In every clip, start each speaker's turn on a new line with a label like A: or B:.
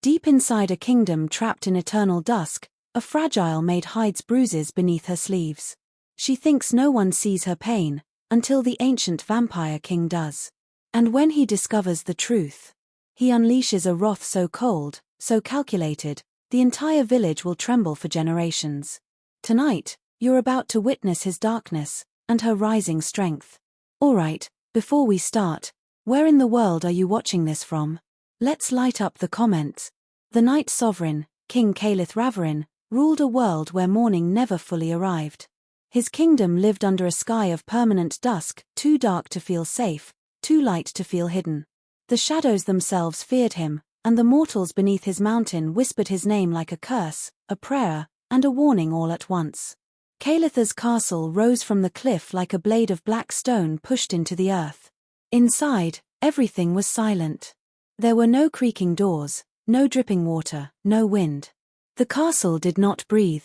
A: Deep inside a kingdom trapped in eternal dusk, a fragile maid hides bruises beneath her sleeves. She thinks no one sees her pain, until the ancient vampire king does. And when he discovers the truth, he unleashes a wrath so cold, so calculated, the entire village will tremble for generations. Tonight, you're about to witness his darkness, and her rising strength. Alright, before we start, where in the world are you watching this from? Let's light up the comments. The Night Sovereign, King Calith Ravarin, ruled a world where morning never fully arrived. His kingdom lived under a sky of permanent dusk, too dark to feel safe, too light to feel hidden. The shadows themselves feared him, and the mortals beneath his mountain whispered his name like a curse, a prayer, and a warning all at once. Calith's castle rose from the cliff like a blade of black stone pushed into the earth. Inside, everything was silent. There were no creaking doors, no dripping water, no wind. The castle did not breathe.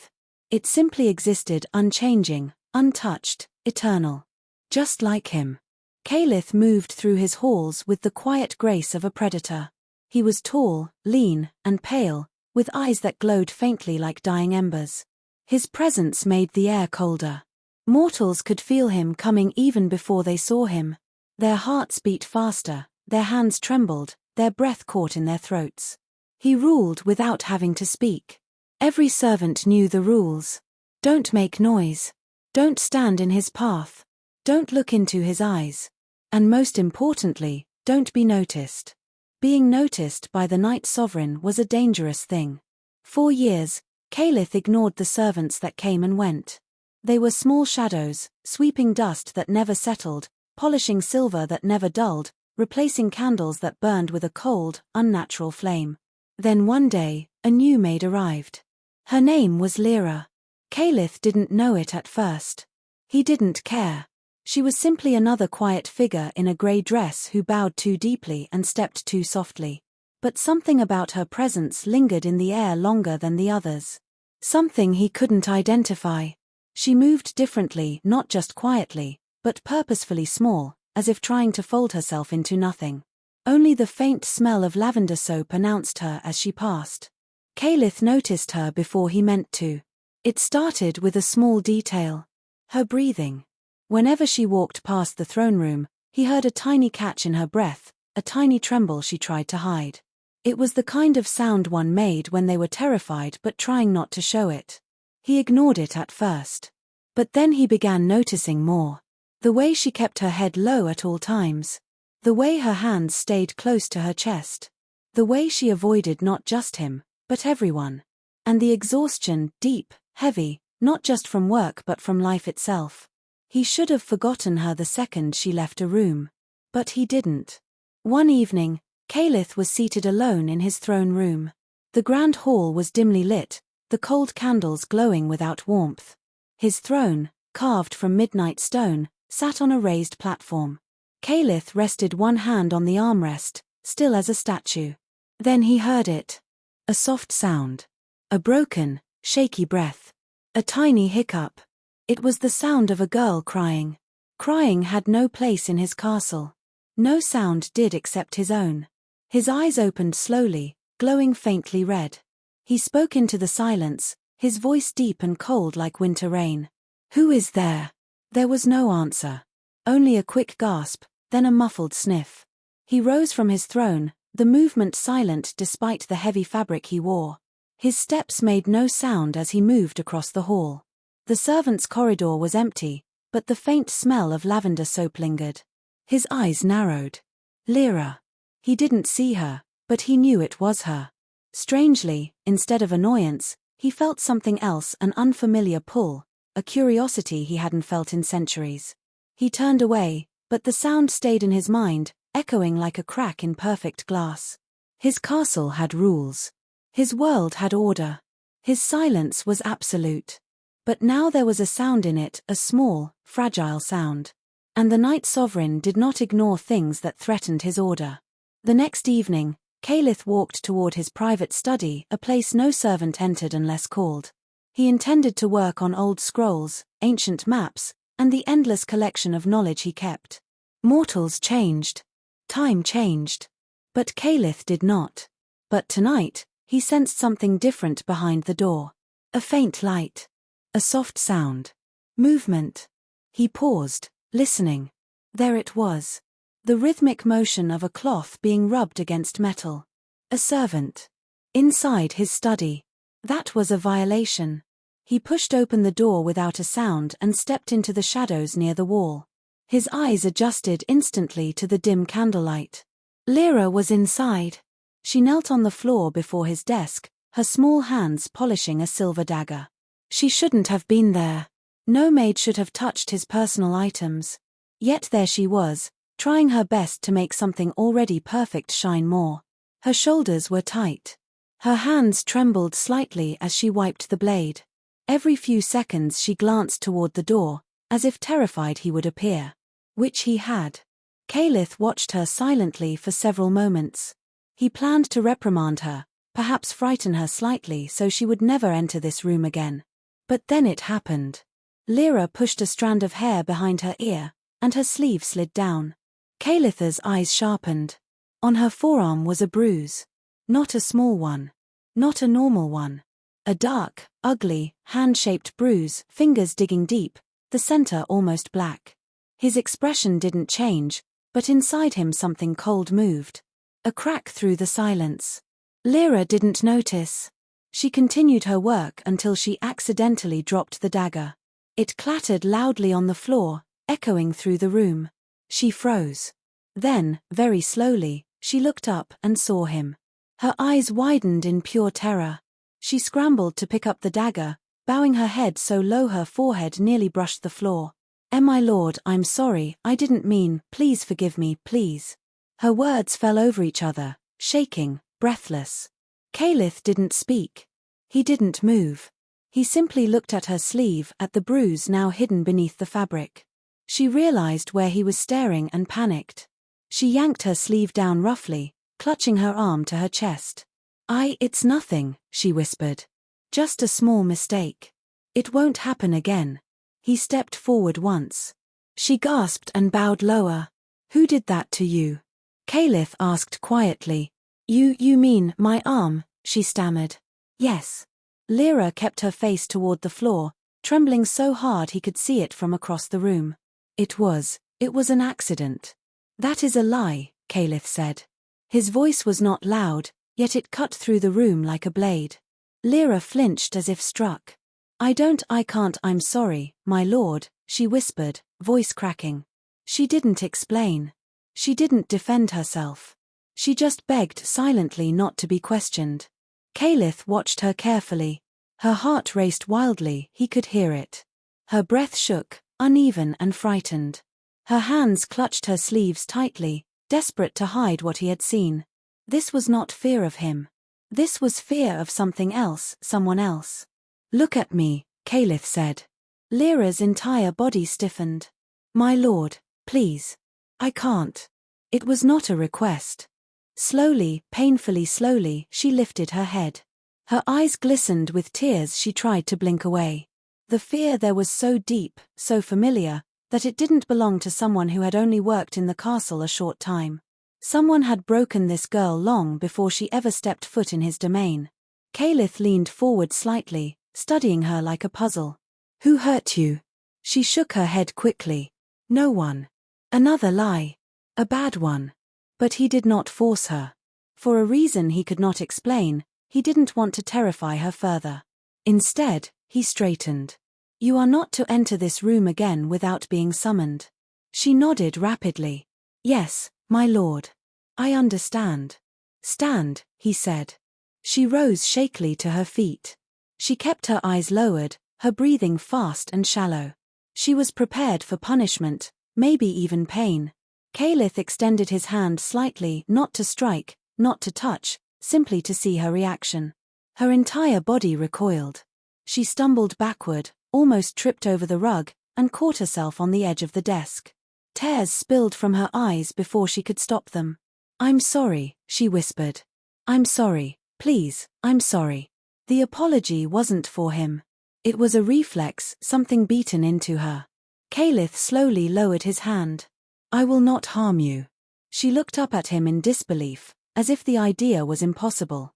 A: It simply existed unchanging, untouched, eternal. Just like him. Calith moved through his halls with the quiet grace of a predator. He was tall, lean, and pale, with eyes that glowed faintly like dying embers. His presence made the air colder. Mortals could feel him coming even before they saw him. Their hearts beat faster, their hands trembled, their breath caught in their throats. He ruled without having to speak. Every servant knew the rules. Don't make noise. Don't stand in his path. Don't look into his eyes. And most importantly, don't be noticed. Being noticed by the Night Sovereign was a dangerous thing. For years, Calith ignored the servants that came and went. They were small shadows, sweeping dust that never settled, polishing silver that never dulled, replacing candles that burned with a cold, unnatural flame. Then one day, a new maid arrived. Her name was Lra. Calith didn't know it at first. He didn't care. She was simply another quiet figure in a grey dress who bowed too deeply and stepped too softly. But something about her presence lingered in the air longer than the others. Something he couldn't identify. She moved differently, not just quietly, but purposefully small, as if trying to fold herself into nothing. Only the faint smell of lavender soap announced her as she passed. Calith noticed her before he meant to. It started with a small detail. Her breathing. Whenever she walked past the throne room, he heard a tiny catch in her breath, a tiny tremble she tried to hide. It was the kind of sound one made when they were terrified but trying not to show it. He ignored it at first. But then he began noticing more. The way she kept her head low at all times. The way her hands stayed close to her chest. The way she avoided not just him, but everyone. And the exhaustion, deep, heavy, not just from work but from life itself. He should have forgotten her the second she left a room. But he didn't. One evening, Calith was seated alone in his throne room. The grand hall was dimly lit, the cold candles glowing without warmth. His throne, carved from midnight stone, sat on a raised platform. Calith rested one hand on the armrest, still as a statue. Then he heard it. A soft sound. A broken, shaky breath. A tiny hiccup. It was the sound of a girl crying. Crying had no place in his castle. No sound did except his own. His eyes opened slowly, glowing faintly red. He spoke into the silence, his voice deep and cold like winter rain. "Who is there?" There was no answer. Only a quick gasp, then a muffled sniff. He rose from his throne, the movement silent despite the heavy fabric he wore. His steps made no sound as he moved across the hall. The servants' corridor was empty, but the faint smell of lavender soap lingered. His eyes narrowed. Lra. He didn't see her, but he knew it was her. Strangely, instead of annoyance, he felt something else, an unfamiliar pull, a curiosity he hadn't felt in centuries. He turned away, but the sound stayed in his mind, echoing like a crack in perfect glass. His castle had rules. His world had order. His silence was absolute. But now there was a sound in it, a small, fragile sound. And the Night Sovereign did not ignore things that threatened his order. The next evening, Calith walked toward his private study, a place no servant entered unless called. He intended to work on old scrolls, ancient maps, and the endless collection of knowledge he kept. Mortals changed. Time changed. But Calith did not. But tonight, he sensed something different behind the door. A faint light. A soft sound. Movement. He paused, listening. There it was. The rhythmic motion of a cloth being rubbed against metal. A servant. Inside his study. That was a violation. He pushed open the door without a sound and stepped into the shadows near the wall. His eyes adjusted instantly to the dim candlelight. Lra was inside. She knelt on the floor before his desk, her small hands polishing a silver dagger. She shouldn't have been there. No maid should have touched his personal items. Yet there she was, trying her best to make something already perfect shine more. Her shoulders were tight. Her hands trembled slightly as she wiped the blade. Every few seconds she glanced toward the door, as if terrified he would appear. Which he had. Caliph watched her silently for several moments. He planned to reprimand her, perhaps frighten her slightly so she would never enter this room again. But then it happened. Lra pushed a strand of hair behind her ear, and her sleeve slid down. Caliph's eyes sharpened. On her forearm was a bruise. Not a small one. Not a normal one. A dark, ugly, hand-shaped bruise, fingers digging deep, the center almost black. His expression didn't change, but inside him something cold moved. A crack through the silence. Lra didn't notice. She continued her work until she accidentally dropped the dagger. It clattered loudly on the floor, echoing through the room. She froze. Then, very slowly, she looked up and saw him. Her eyes widened in pure terror. She scrambled to pick up the dagger, bowing her head so low her forehead nearly brushed the floor. My lord, I'm sorry, I didn't mean, please forgive me, please. Her words fell over each other, shaking, breathless. Caliph didn't speak. He didn't move. He simply looked at her sleeve, at the bruise now hidden beneath the fabric. She realized where he was staring and panicked. She yanked her sleeve down roughly, clutching her arm to her chest. It's nothing, she whispered. Just a small mistake. It won't happen again. He stepped forward once. She gasped and bowed lower. Who did that to you? Caliph asked quietly. You mean my arm, she stammered. Yes. Lra kept her face toward the floor, trembling so hard he could see it from across the room. It was an accident. That is a lie, Caliph said. His voice was not loud, yet it cut through the room like a blade. Lra flinched as if struck. I can't, I'm sorry, my lord, she whispered, voice cracking. She didn't explain. She didn't defend herself. She just begged silently not to be questioned. Caliph watched her carefully. Her heart raced wildly, he could hear it. Her breath shook, uneven and frightened. Her hands clutched her sleeves tightly, desperate to hide what he had seen. This was not fear of him. This was fear of something else, someone else. Look at me, Caliph said. Lra's entire body stiffened. My lord, please. I can't. It was not a request. Slowly, painfully slowly, she lifted her head. Her eyes glistened with tears she tried to blink away. The fear there was so deep, so familiar, that it didn't belong to someone who had only worked in the castle a short time. Someone had broken this girl long before she ever stepped foot in his domain. Caliph leaned forward slightly, studying her like a puzzle. Who hurt you? She shook her head quickly. No one. Another lie. A bad one. But he did not force her. For a reason he could not explain, he didn't want to terrify her further. Instead, he straightened. You are not to enter this room again without being summoned. She nodded rapidly. Yes, my lord. I understand. Stand, he said. She rose shakily to her feet. She kept her eyes lowered, her breathing fast and shallow. She was prepared for punishment, maybe even pain. Caliph extended his hand slightly, not to strike, not to touch, simply to see her reaction. Her entire body recoiled. She stumbled backward, almost tripped over the rug, and caught herself on the edge of the desk. Tears spilled from her eyes before she could stop them. I'm sorry, she whispered. I'm sorry, please, I'm sorry. The apology wasn't for him. It was a reflex, something beaten into her. Caliph slowly lowered his hand. I will not harm you. She looked up at him in disbelief, as if the idea was impossible.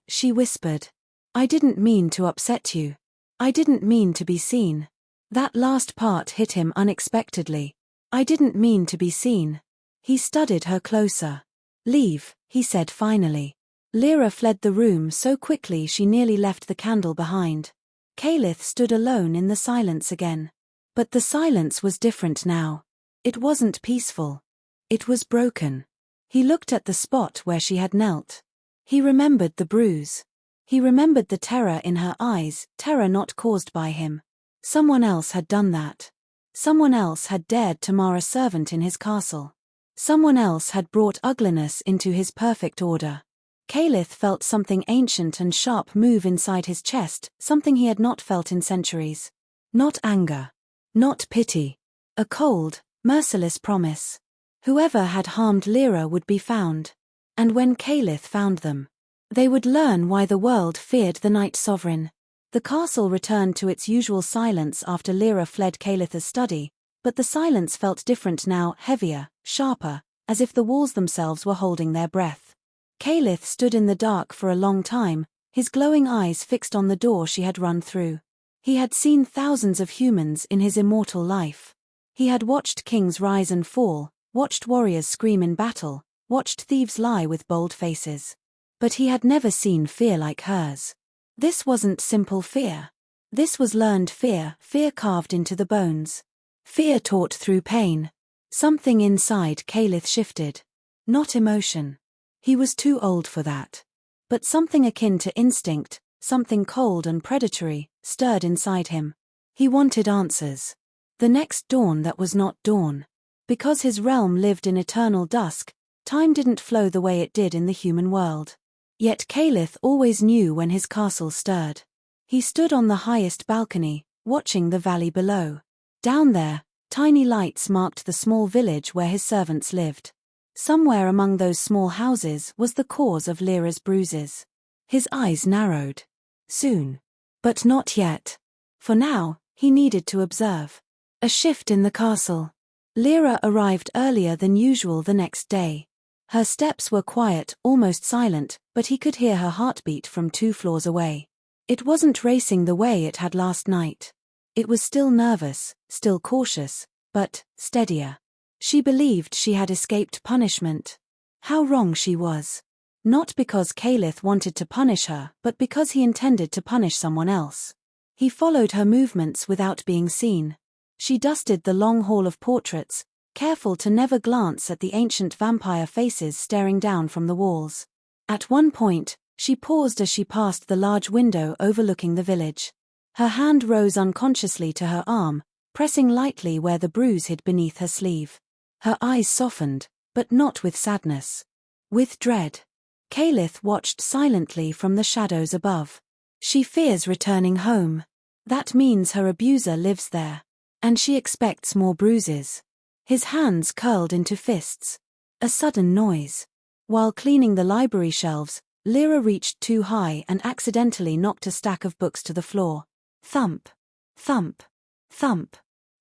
A: She whispered. I didn't mean to upset you. I didn't mean to be seen. That last part hit him unexpectedly. I didn't mean to be seen. He studied her closer. Leave, he said finally. Lra fled the room so quickly she nearly left the candle behind. Caliph stood alone in the silence again. But the silence was different now. It wasn't peaceful. It was broken. He looked at the spot where she had knelt. He remembered the bruise. He remembered the terror in her eyes, terror not caused by him. Someone else had done that. Someone else had dared to mar a servant in his castle. Someone else had brought ugliness into his perfect order. Caliph felt something ancient and sharp move inside his chest, something he had not felt in centuries. Not anger. Not pity. A cold, merciless promise. Whoever had harmed Lra would be found. And when Caliph found them, they would learn why the world feared the Night Sovereign. The castle returned to its usual silence after Lra fled Caliph's study, but the silence felt different now, heavier, sharper, as if the walls themselves were holding their breath. Caliph stood in the dark for a long time, his glowing eyes fixed on the door she had run through. He had seen thousands of humans in his immortal life. He had watched kings rise and fall, watched warriors scream in battle, watched thieves lie with bold faces. But he had never seen fear like hers. This wasn't simple fear. This was learned fear, fear carved into the bones. Fear taught through pain. Something inside Caliph shifted. Not emotion. He was too old for that. But something akin to instinct, something cold and predatory, stirred inside him. He wanted answers. The next dawn that was not dawn. Because his realm lived in eternal dusk, time didn't flow the way it did in the human world. Yet Caliph always knew when his castle stirred. He stood on the highest balcony, watching the valley below. Down there, tiny lights marked the small village where his servants lived. Somewhere among those small houses was the cause of Lra's bruises. His eyes narrowed. Soon. But not yet. For now, he needed to observe. A shift in the castle. Lra arrived earlier than usual the next day. Her steps were quiet, almost silent, but he could hear her heartbeat from 2 floors away. It wasn't racing the way it had last night. It was still nervous, still cautious, but steadier. She believed she had escaped punishment. How wrong she was. Not because Caliph wanted to punish her, but because he intended to punish someone else. He followed her movements without being seen. She dusted the long hall of portraits, careful to never glance at the ancient vampire faces staring down from the walls. At one point, she paused as she passed the large window overlooking the village. Her hand rose unconsciously to her arm, pressing lightly where the bruise hid beneath her sleeve. Her eyes softened, but not with sadness. With dread. Caliph watched silently from the shadows above. She fears returning home. That means her abuser lives there. And she expects more bruises. His hands curled into fists. A sudden noise. While cleaning the library shelves, Lra reached too high and accidentally knocked a stack of books to the floor. Thump. Thump. Thump.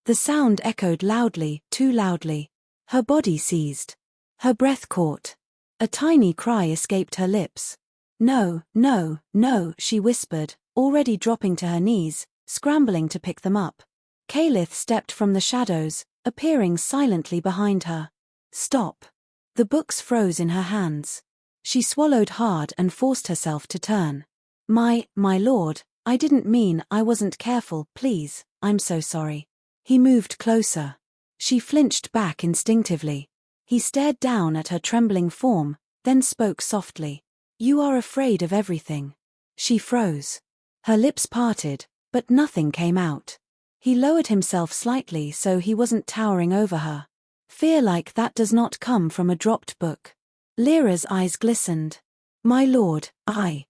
A: The sound echoed loudly, too loudly. Her body seized. Her breath caught. A tiny cry escaped her lips. No, no, no, she whispered, already dropping to her knees, scrambling to pick them up. Caliph stepped from the shadows, appearing silently behind her. Stop. The books froze in her hands. She swallowed hard and forced herself to turn. My lord, I didn't mean, I wasn't careful, please, I'm so sorry. He moved closer. She flinched back instinctively. He stared down at her trembling form, then spoke softly. You are afraid of everything. She froze. Her lips parted, but nothing came out. He lowered himself slightly so he wasn't towering over her. Fear like that does not come from a dropped book. Lra's eyes glistened. My lord, I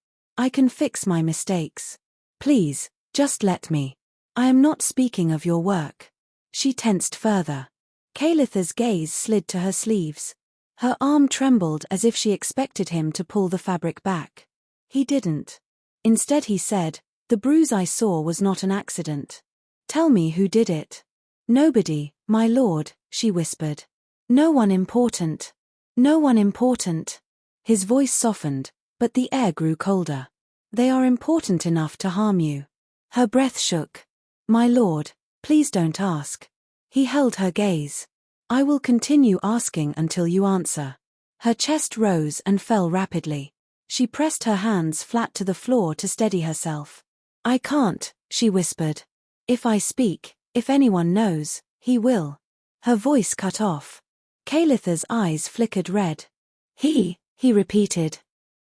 A: can fix my mistakes. Please, just let me. I am not speaking of your work. She tensed further. Caliph's gaze slid to her sleeves. Her arm trembled as if she expected him to pull the fabric back. He didn't. Instead he said, the bruise I saw was not an accident. Tell me who did it. Nobody, my lord, she whispered. No one important. No one important. His voice softened, but the air grew colder. They are important enough to harm you. Her breath shook. My lord, please don't ask. He held her gaze. I will continue asking until you answer. Her chest rose and fell rapidly. She pressed her hands flat to the floor to steady herself. I can't, she whispered. If I speak, if anyone knows, he will. Her voice cut off. Kalitha's eyes flickered red. He repeated.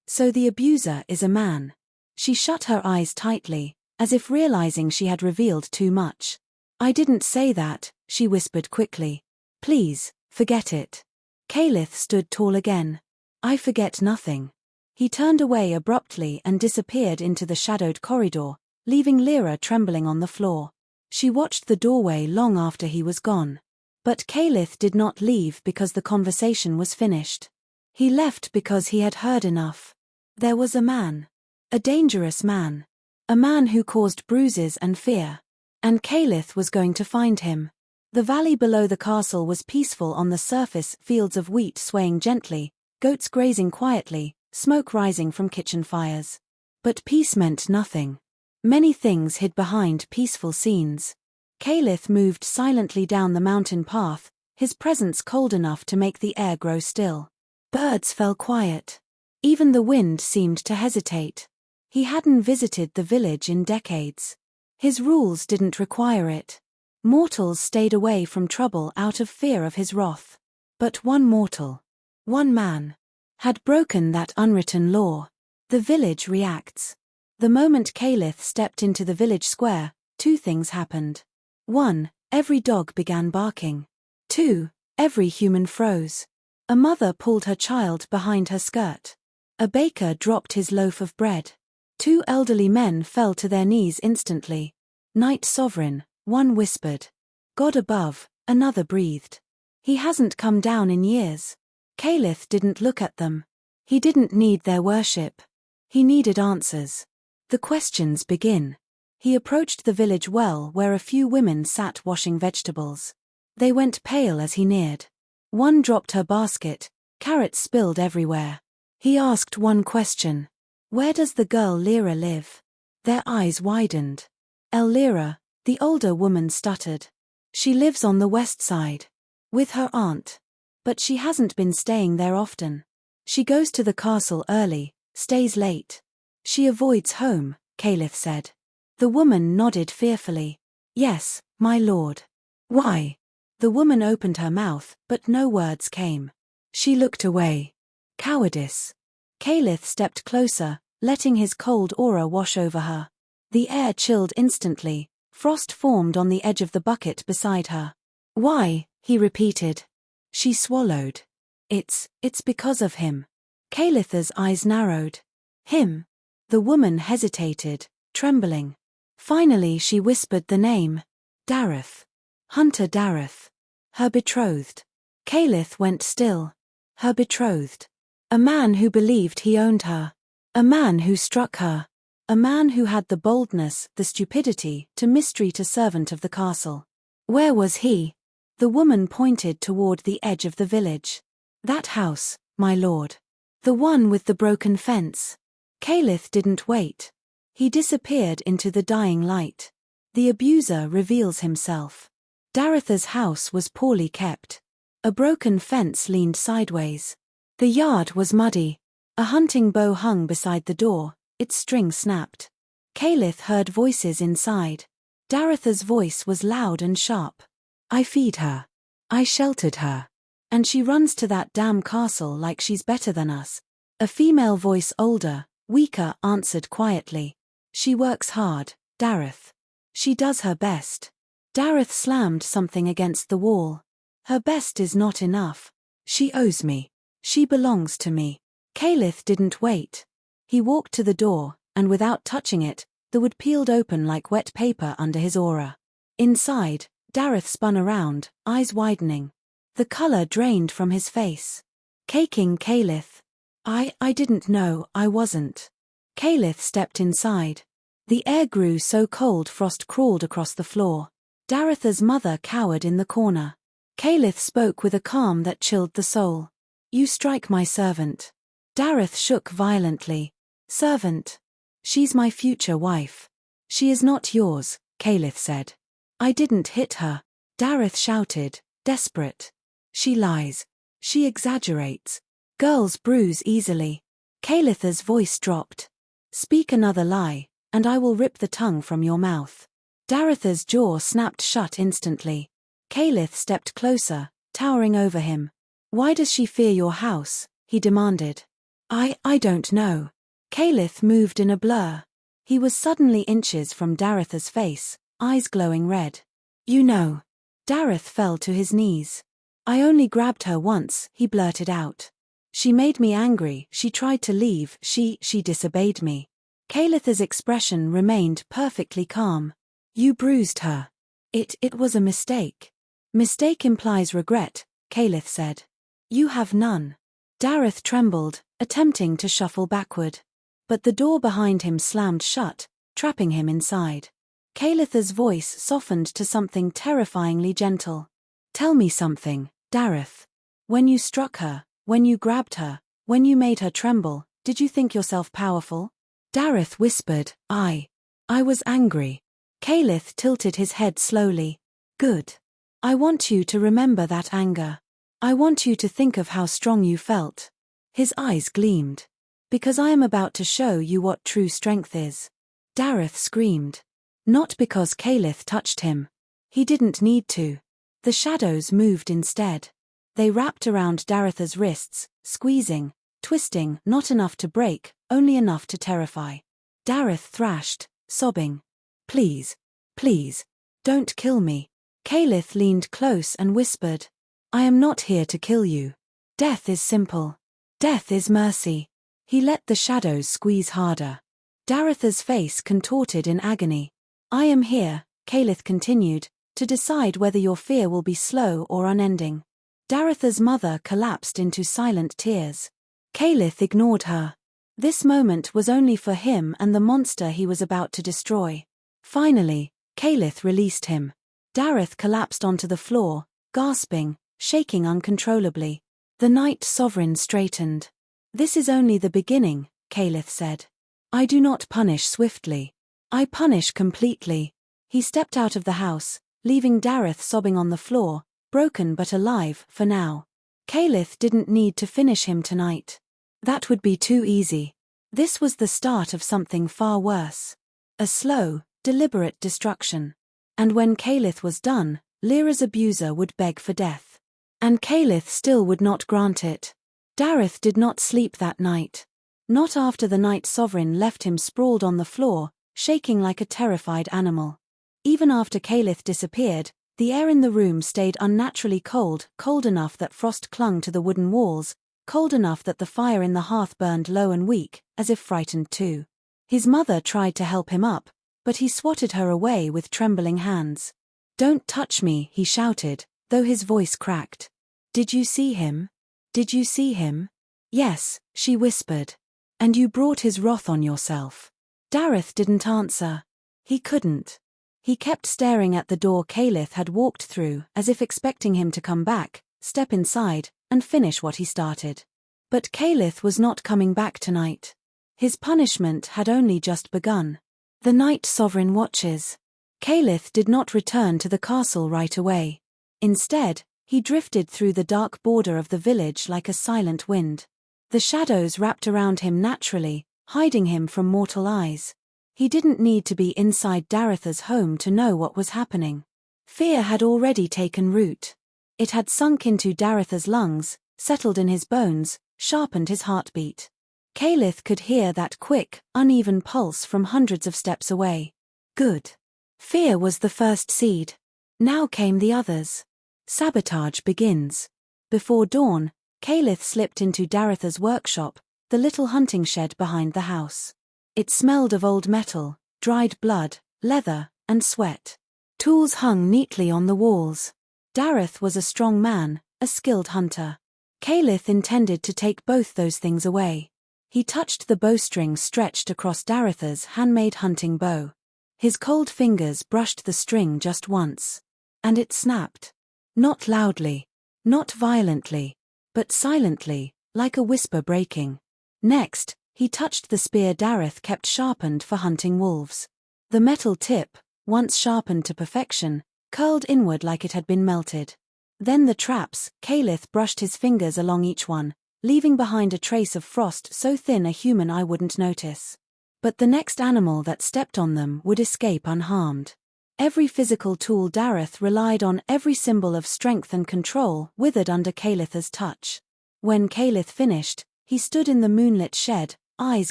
A: So the abuser is a man. She shut her eyes tightly, as if realizing she had revealed too much. I didn't say that, she whispered quickly. Please, forget it. Kalith stood tall again. I forget nothing. He turned away abruptly and disappeared into the shadowed corridor, leaving Lra trembling on the floor. She watched the doorway long after he was gone. But Kalith did not leave because the conversation was finished. He left because he had heard enough. There was a man. A dangerous man. A man who caused bruises and fear. And Kalith was going to find him. The valley below the castle was peaceful on the surface, fields of wheat swaying gently, goats grazing quietly, smoke rising from kitchen fires. But peace meant nothing. Many things hid behind peaceful scenes. Kalith moved silently down the mountain path, his presence cold enough to make the air grow still. Birds fell quiet. Even the wind seemed to hesitate. He hadn't visited the village in decades. His rules didn't require it. Mortals stayed away from trouble out of fear of his wrath. But one mortal, one man, had broken that unwritten law. The village reacts. The moment Kalith stepped into the village square, two things happened. 1. Every dog began barking. 2. Every human froze. A mother pulled her child behind her skirt. A baker dropped his loaf of bread. 2 elderly men fell to their knees instantly. Night Sovereign, one whispered. God above, another breathed. He hasn't come down in years. Kalith didn't look at them. He didn't need their worship. He needed answers. The questions begin. He approached the village well where a few women sat washing vegetables. They went pale as he neared. One dropped her basket, carrots spilled everywhere. He asked one question. Where does the girl Lra live? Their eyes widened. Lra, the older woman stuttered. She lives on the west side. With her aunt. But she hasn't been staying there often. She goes to the castle early, stays late. She avoids home, Kalith said. The woman nodded fearfully. Yes, my lord. Why? The woman opened her mouth, but no words came. She looked away. Cowardice. Kalith stepped closer, letting his cold aura wash over her. The air chilled instantly, frost formed on the edge of the bucket beside her. Why? He repeated. She swallowed. It's because of him. Kalitha's eyes narrowed. Him? The woman hesitated, trembling. Finally she whispered the name. Darth. Hunter Darth. Her betrothed. Kalith went still. Her betrothed. A man who believed he owned her. A man who struck her. A man who had the boldness, the stupidity, to mistreat a servant of the castle. Where was he? The woman pointed toward the edge of the village. That house, my lord. The one with the broken fence. Kalith didn't wait. He disappeared into the dying light. The abuser reveals himself. Daratha's house was poorly kept. A broken fence leaned sideways. The yard was muddy. A hunting bow hung beside the door, its string snapped. Kalith heard voices inside. Daratha's voice was loud and sharp. I feed her. I sheltered her. And she runs to that damn castle like she's better than us. A female voice, older, weaker, answered quietly. She works hard, Darth. She does her best. Darth slammed something against the wall. Her best is not enough. She owes me. She belongs to me. Kalith didn't wait. He walked to the door, and without touching it, the wood peeled open like wet paper under his aura. Inside, Darth spun around, eyes widening. The color drained from his face. Caking Kalith. I didn't know, I wasn't. Kalith stepped inside. The air grew so cold frost crawled across the floor. Daratha's mother cowered in the corner. Kalith spoke with a calm that chilled the soul. You strike my servant. Dareth shook violently. Servant. She's my future wife. She is not yours, Caliph said. I didn't hit her. Dareth shouted, desperate. She lies. She exaggerates. Girls bruise easily. Calith's voice dropped. Speak another lie, and I will rip the tongue from your mouth. Dareth's jaw snapped shut instantly. Caliph stepped closer, towering over him. Why does she fear your house? He demanded. I don't know. Caliph moved in a blur. He was suddenly inches from Dareth's face, eyes glowing red. You know. Dareth fell to his knees. I only grabbed her once, he blurted out. She made me angry, she tried to leave, she disobeyed me. Calith's expression remained perfectly calm. You bruised her. It was a mistake. Mistake implies regret, Caliph said. You have none. Dareth trembled, attempting to shuffle backward. But the door behind him slammed shut, trapping him inside. Calith's voice softened to something terrifyingly gentle. Tell me something, Dareth. When you struck her, when you grabbed her, when you made her tremble, did you think yourself powerful? Dareth whispered, I was angry. Caliph tilted his head slowly. Good. I want you to remember that anger. I want you to think of how strong you felt. His eyes gleamed. Because I am about to show you what true strength is. Dareth screamed. Not because Caliph touched him. He didn't need to. The shadows moved instead. They wrapped around Dareth's wrists, squeezing, twisting, not enough to break, only enough to terrify. Dareth thrashed, sobbing. Please, please, don't kill me. Caliph leaned close and whispered. I am not here to kill you. Death is simple. Death is mercy. He let the shadows squeeze harder. Dareth's face contorted in agony. I am here, Caliph continued, to decide whether your fear will be slow or unending. Dareth's mother collapsed into silent tears. Caliph ignored her. This moment was only for him and the monster he was about to destroy. Finally, Caliph released him. Dareth collapsed onto the floor, gasping, shaking uncontrollably. The Night Sovereign straightened. This is only the beginning, Caliph said. I do not punish swiftly. I punish completely. He stepped out of the house, leaving Dareth sobbing on the floor, broken but alive for now. Caliph didn't need to finish him tonight. That would be too easy. This was the start of something far worse. A slow, deliberate destruction. And when Caliph was done, Lyra's abuser would beg for death. And Caliph still would not grant it. Dareth did not sleep that night. Not after the Night Sovereign left him sprawled on the floor, shaking like a terrified animal. Even after Caliph disappeared, the air in the room stayed unnaturally cold, cold enough that frost clung to the wooden walls, cold enough that the fire in the hearth burned low and weak, as if frightened too. His mother tried to help him up, but he swatted her away with trembling hands. Don't touch me, he shouted, though his voice cracked. Did you see him? Did you see him? Yes, she whispered. And you brought his wrath on yourself. Dareth didn't answer. He couldn't. He kept staring at the door Caliph had walked through, as if expecting him to come back, step inside, and finish what he started. But Caliph was not coming back tonight. His punishment had only just begun. The Night Sovereign watches. Caliph did not return to the castle right away. Instead, he drifted through the dark border of the village like a silent wind. The shadows wrapped around him naturally, hiding him from mortal eyes. He didn't need to be inside Dareth's home to know what was happening. Fear had already taken root. It had sunk into Dareth's lungs, settled in his bones, sharpened his heartbeat. Caliph could hear that quick, uneven pulse from hundreds of steps away. Good. Fear was the first seed. Now came the others. Sabotage begins. Before dawn, Caliph slipped into Dareth's workshop, the little hunting shed behind the house. It smelled of old metal, dried blood, leather, and sweat. Tools hung neatly on the walls. Dareth was a strong man, a skilled hunter. Caliph intended to take both those things away. He touched the bowstring stretched across Dareth's handmade hunting bow. His cold fingers brushed the string just once. And it snapped. Not loudly. Not violently. But silently, like a whisper breaking. Next, he touched the spear Darth kept sharpened for hunting wolves. The metal tip, once sharpened to perfection, curled inward like it had been melted. Then the traps, Caliph brushed his fingers along each one, leaving behind a trace of frost so thin a human eye wouldn't notice. But the next animal that stepped on them would escape unharmed. Every physical tool Darth relied on, every symbol of strength and control, withered under Caliph's touch. When Caliph finished, he stood in the moonlit shed, eyes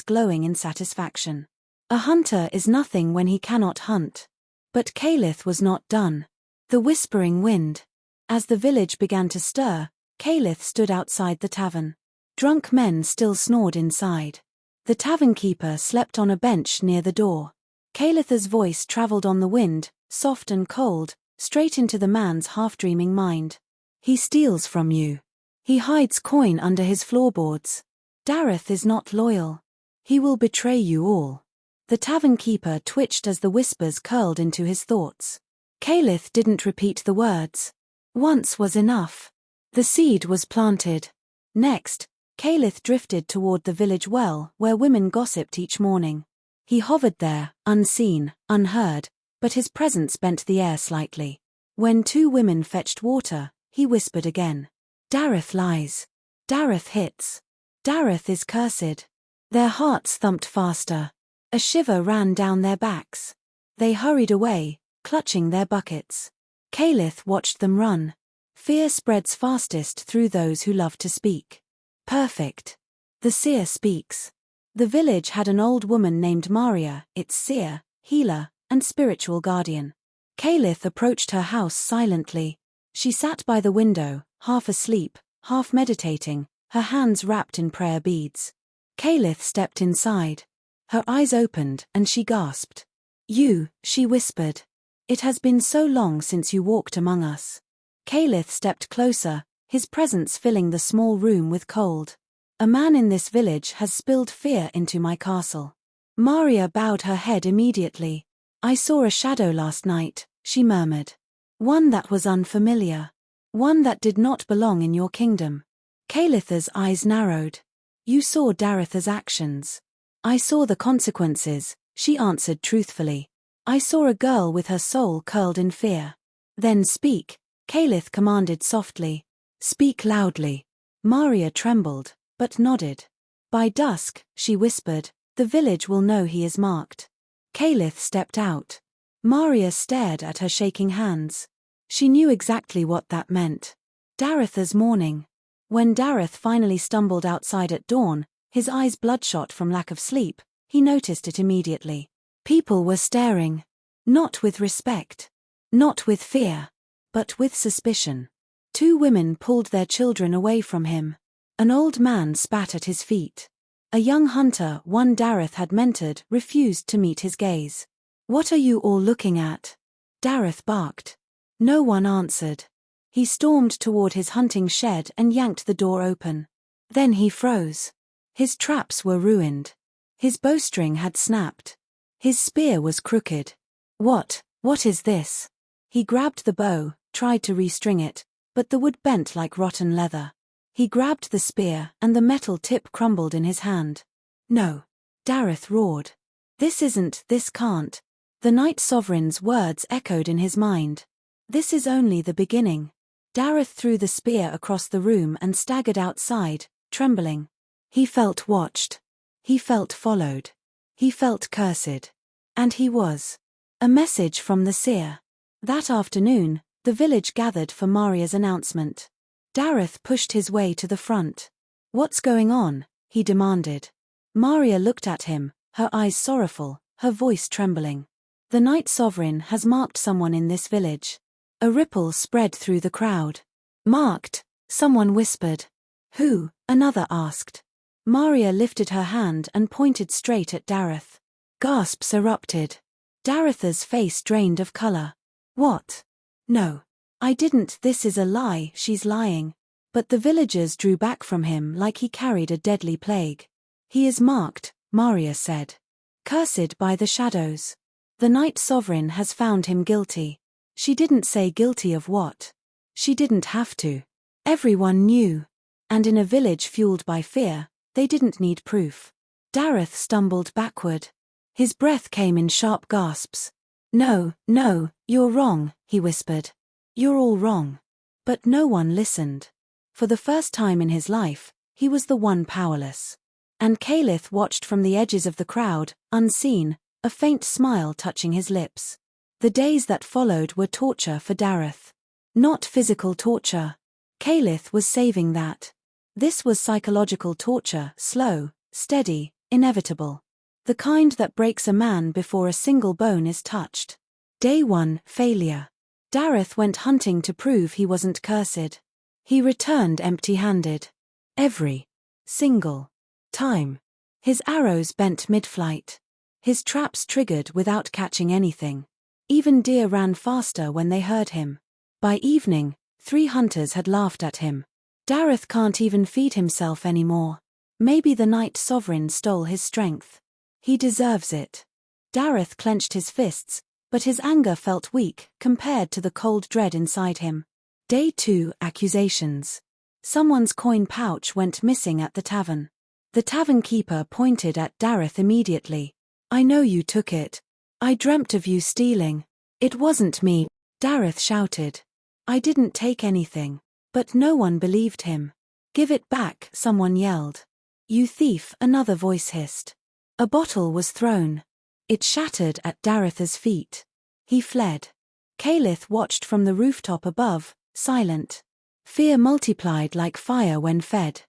A: glowing in satisfaction. A hunter is nothing when he cannot hunt. But Caliph was not done. The whispering wind. As the village began to stir, Caliph stood outside the tavern. Drunk men still snored inside. The tavern keeper slept on a bench near the door. Caliph's voice traveled on the wind, soft and cold, straight into the man's half-dreaming mind. He steals from you. He hides coin under his floorboards. Darth is not loyal. He will betray you all. The tavern keeper twitched as the whispers curled into his thoughts. Caliph didn't repeat the words. Once was enough. The seed was planted. Next, Caliph drifted toward the village well where women gossiped each morning. He hovered there, unseen, unheard, but his presence bent the air slightly. When two women fetched water, he whispered again. Darth lies. Darth hits. Darth is cursed. Their hearts thumped faster. A shiver ran down their backs. They hurried away, clutching their buckets. Caliph watched them run. Fear spreads fastest through those who love to speak. Perfect. The seer speaks. The village had an old woman named Maria, its seer, healer, and spiritual guardian. Caliph approached her house silently. She sat by the window, half asleep, half meditating, her hands wrapped in prayer beads. Caliph stepped inside. Her eyes opened and she gasped. You, she whispered. It has been so long since you walked among us. Caliph stepped closer, his presence filling the small room with cold. A man in this village has spilled fear into my castle. Maria bowed her head immediately. I saw a shadow last night, she murmured. One that was unfamiliar. One that did not belong in your kingdom. Caliph's eyes narrowed. You saw Darth's actions. I saw the consequences, she answered truthfully. I saw a girl with her soul curled in fear. Then speak, Caliph commanded softly. Speak loudly. Maria trembled, but nodded. By dusk, she whispered, the village will know he is marked. Caliph stepped out. Maria stared at her shaking hands. She knew exactly what that meant. Darth's mourning. When Darth finally stumbled outside at dawn, his eyes bloodshot from lack of sleep, he noticed it immediately. People were staring. Not with respect. Not with fear. But with suspicion. Two women pulled their children away from him. An old man spat at his feet. A young hunter, one Darth had mentored, refused to meet his gaze. What are you all looking at? Darth barked. No one answered. He stormed toward his hunting shed and yanked the door open. Then he froze. His traps were ruined. His bowstring had snapped. His spear was crooked. What is this? He grabbed the bow, tried to restring it, but the wood bent like rotten leather. He grabbed the spear and the metal tip crumbled in his hand. No. Darth roared. This can't. The Night Sovereign's words echoed in his mind. This is only the beginning. Darth threw the spear across the room and staggered outside, trembling. He felt watched. He felt followed. He felt cursed. And he was. A message from the seer. That afternoon, the village gathered for Maria's announcement. Darth pushed his way to the front. What's going on? He demanded. Maria looked at him, her eyes sorrowful, her voice trembling. The Night Sovereign has marked someone in this village. A ripple spread through the crowd. Marked, someone whispered. Who? Another asked. Maria lifted her hand and pointed straight at Darth. Gasps erupted. Darth's face drained of color. What? No. I didn't. This is a lie, she's lying. But the villagers drew back from him like he carried a deadly plague. He is marked, Maria said. Cursed by the shadows. The Night Sovereign has found him guilty. She didn't say guilty of what. She didn't have to. Everyone knew. And in a village fueled by fear, They didn't need proof. Darth stumbled backward. His breath came in sharp gasps. No, no, you're wrong, he whispered. You're all wrong. But no one listened. For the first time in his life, he was the one powerless. And Caliph watched from the edges of the crowd, unseen, a faint smile touching his lips. The days that followed were torture for Darth. Not physical torture. Caliph was saving that. This was psychological torture, slow, steady, inevitable. The kind that breaks a man before a single bone is touched. Day 1, failure. Darth went hunting to prove he wasn't cursed. He returned empty-handed. Every single time. His arrows bent mid-flight. His traps triggered without catching anything. Even deer ran faster when they heard him. By evening, 3 hunters had laughed at him. Darth can't even feed himself anymore. Maybe the Night Sovereign stole his strength. He deserves it. Darth clenched his fists, but his anger felt weak compared to the cold dread inside him. Day 2, accusations. Someone's coin pouch went missing at the tavern. The tavern keeper pointed at Darth immediately. I know you took it. I dreamt of you stealing. It wasn't me, Darth shouted. I didn't take anything. But no one believed him. Give it back, someone yelled. You thief, another voice hissed. A bottle was thrown. It shattered at Darth's feet. He fled. Caliph watched from the rooftop above, silent. Fear multiplied like fire when fed.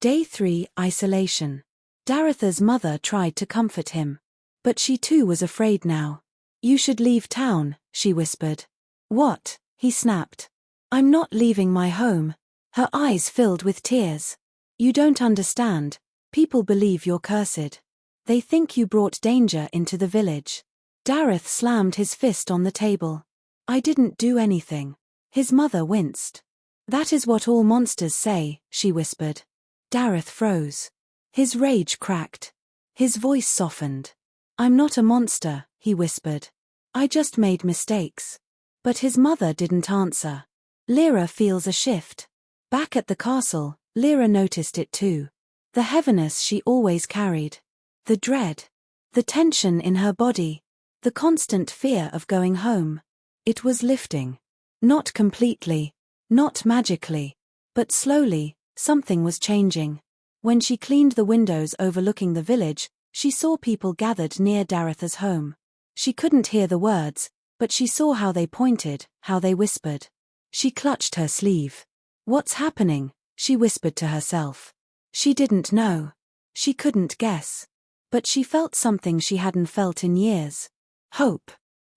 A: Day 3, isolation. Darth's mother tried to comfort him. But she too was afraid now. You should leave town, she whispered. What? He snapped. I'm not leaving my home. Her eyes filled with tears. You don't understand. People believe you're cursed. They think you brought danger into the village. Darth slammed his fist on the table. I didn't do anything. His mother winced. That is what all monsters say, she whispered. Darth froze. His rage cracked. His voice softened. I'm not a monster, he whispered. I just made mistakes. But his mother didn't answer. Lra feels a shift. Back at the castle, Lra noticed it too. The heaviness she always carried. The dread. The tension in her body. The constant fear of going home. It was lifting. Not completely. Not magically. But slowly, something was changing. When she cleaned the windows overlooking the village, she saw people gathered near Darth's home. She couldn't hear the words, but she saw how they pointed, how they whispered. She clutched her sleeve. What's happening? She whispered to herself. She didn't know. She couldn't guess. But she felt something she hadn't felt in years. Hope.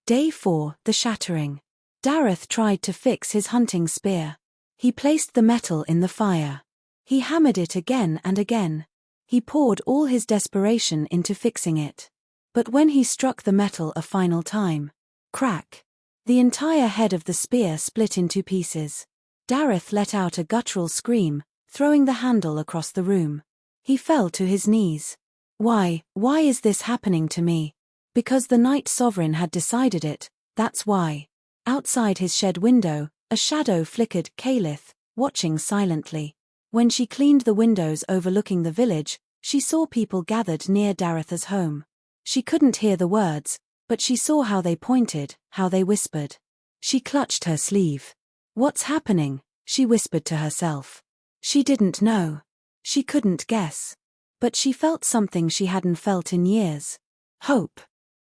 A: Day 4, the shattering. Darth tried to fix his hunting spear. He placed the metal in the fire. He hammered it again and again. He poured all his desperation into fixing it. But when he struck the metal a final time, crack! The entire head of the spear split into pieces. Darth let out a guttural scream, throwing the handle across the room. He fell to his knees. Why is this happening to me? Because the Night Sovereign had decided it, that's why. Outside his shed window, a shadow flickered. Caliph, watching silently. When she cleaned the windows overlooking the village, she saw people gathered near Darth's home. She couldn't hear the words, but she saw how they pointed, how they whispered. She clutched her sleeve. What's happening? She whispered to herself. She didn't know. She couldn't guess. But she felt something she hadn't felt in years. Hope.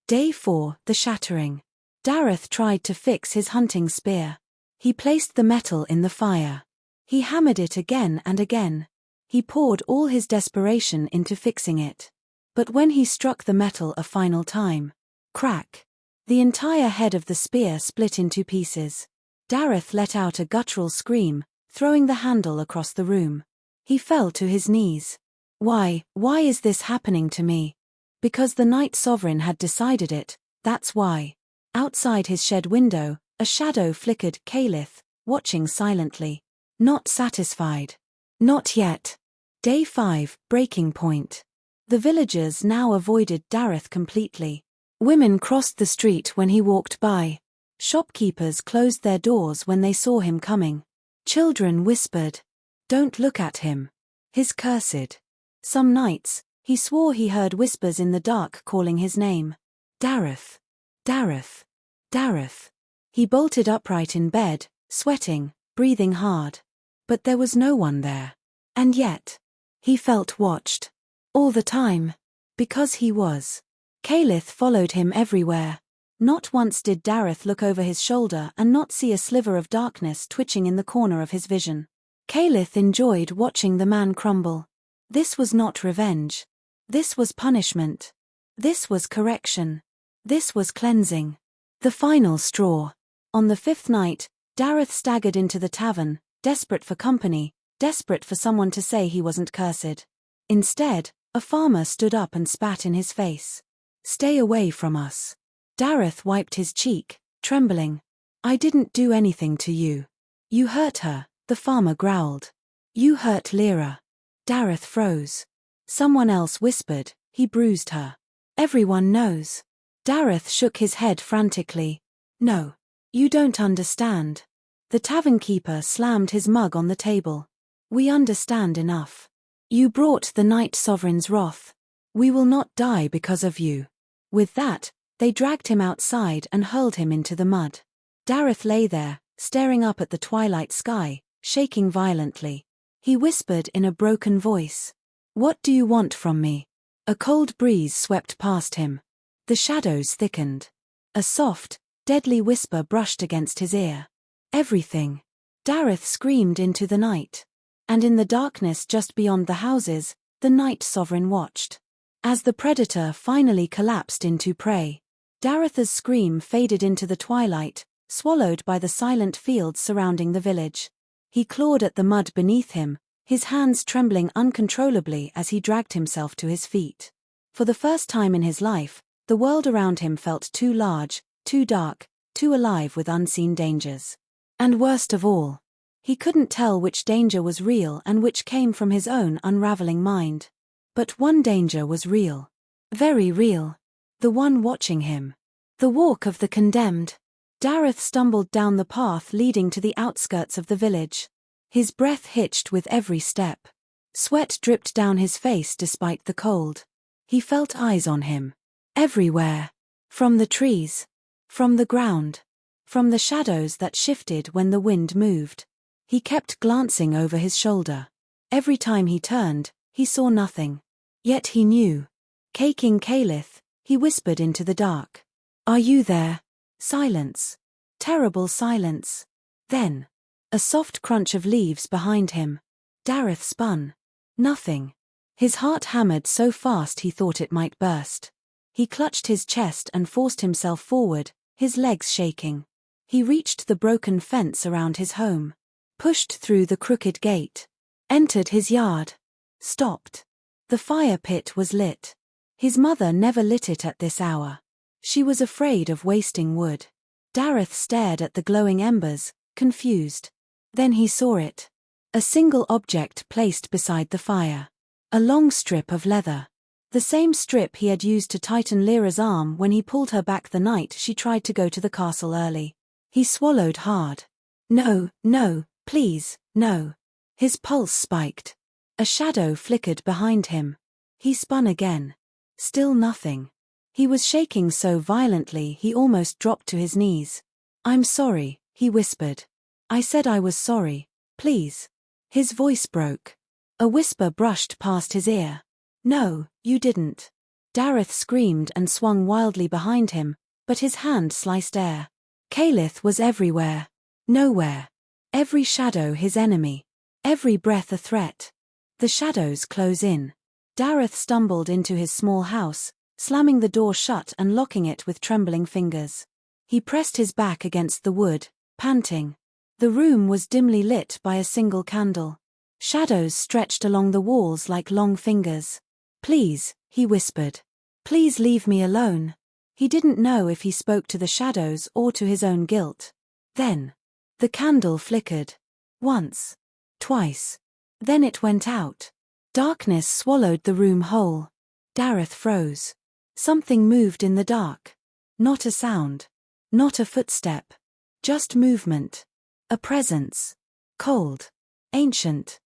A: Day 4, the shattering. Darth tried to fix his hunting spear. He placed the metal in the fire. He hammered it again and again. He poured all his desperation into fixing it. But when he struck the metal a final time, crack! The entire head of the spear split into pieces. Darth let out a guttural scream, throwing the handle across the room. He fell to his knees. Why is this happening to me? Because the Night Sovereign had decided it, that's why. Outside his shed window, a shadow flickered. Caliph, watching silently. Not satisfied. Not yet. Day 5, breaking point. The villagers now avoided Darth completely. Women crossed the street when he walked by. Shopkeepers closed their doors when they saw him coming. Children whispered, "Don't look at him. He's cursed." Some nights, he swore he heard whispers in the dark calling his name. Darth. Darth. Darth. He bolted upright in bed, sweating, breathing hard. But there was no one there. And yet, he felt watched. All the time. Because he was. Caliph followed him everywhere. Not once did Darth look over his shoulder and not see a sliver of darkness twitching in the corner of his vision. Caliph enjoyed watching the man crumble. This was not revenge. This was punishment. This was correction. This was cleansing. The final straw. On the 5th night, Darth staggered into the tavern, desperate for company, desperate for someone to say he wasn't cursed. Instead, a farmer stood up and spat in his face. "Stay away from us." Darth wiped his cheek, trembling. "I didn't do anything to you." "You hurt her," the farmer growled. "You hurt Lra." Darth froze. Someone else whispered, "He bruised her." "Everyone knows." Darth shook his head frantically. "No. You don't understand." The tavern keeper slammed his mug on the table. "We understand enough. You brought the Night Sovereign's wrath. We will not die because of you." With that, they dragged him outside and hurled him into the mud. Darth lay there, staring up at the twilight sky, shaking violently. He whispered in a broken voice, "What do you want from me?" A cold breeze swept past him. The shadows thickened. A soft, deadly whisper brushed against his ear. "Everything." Darth screamed into the night. And in the darkness just beyond the houses, the Night Sovereign watched. As the predator finally collapsed into prey, Darth's scream faded into the twilight, swallowed by the silent fields surrounding the village. He clawed at the mud beneath him, his hands trembling uncontrollably as he dragged himself to his feet. For the first time in his life, the world around him felt too large, too dark, too alive with unseen dangers. And worst of all, he couldn't tell which danger was real and which came from his own unraveling mind. But one danger was real. Very real. The one watching him. The walk of the condemned. Darth stumbled down the path leading to the outskirts of the village. His breath hitched with every step. Sweat dripped down his face despite the cold. He felt eyes on him. Everywhere. From the trees. From the ground. From the shadows that shifted when the wind moved. He kept glancing over his shoulder. Every time he turned, he saw nothing. Yet he knew. "Caking Caliph," he whispered into the dark. "Are you there?" Silence. Terrible silence. Then, a soft crunch of leaves behind him. Darth spun. Nothing. His heart hammered so fast he thought it might burst. He clutched his chest and forced himself forward, his legs shaking. He reached the broken fence around his home. Pushed through the crooked gate. Entered his yard. Stopped. The fire pit was lit. His mother never lit it at this hour. She was afraid of wasting wood. Darth stared at the glowing embers, confused. Then he saw it. A single object placed beside the fire. A long strip of leather. The same strip he had used to tighten Lra's arm when he pulled her back the night she tried to go to the castle early. He swallowed hard. "No, no, please, no." His pulse spiked. A shadow flickered behind him. He spun again. Still nothing. He was shaking so violently he almost dropped to his knees. "I'm sorry," he whispered. "I said I was sorry. Please." His voice broke. A whisper brushed past his ear. "No, you didn't." Darth screamed and swung wildly behind him, but his hand sliced air. Caliph was everywhere. Nowhere. Every shadow his enemy. Every breath a threat. The shadows close in. Darth stumbled into his small house, slamming the door shut and locking it with trembling fingers. He pressed his back against the wood, panting. The room was dimly lit by a single candle. Shadows stretched along the walls like long fingers. "Please," he whispered. "Please leave me alone." He didn't know if he spoke to the shadows or to his own guilt. Then, the candle flickered. Once. Twice. Then it went out. Darkness swallowed the room whole. Darth froze. Something moved in the dark. Not a sound. Not a footstep. Just movement. A presence. Cold. Ancient.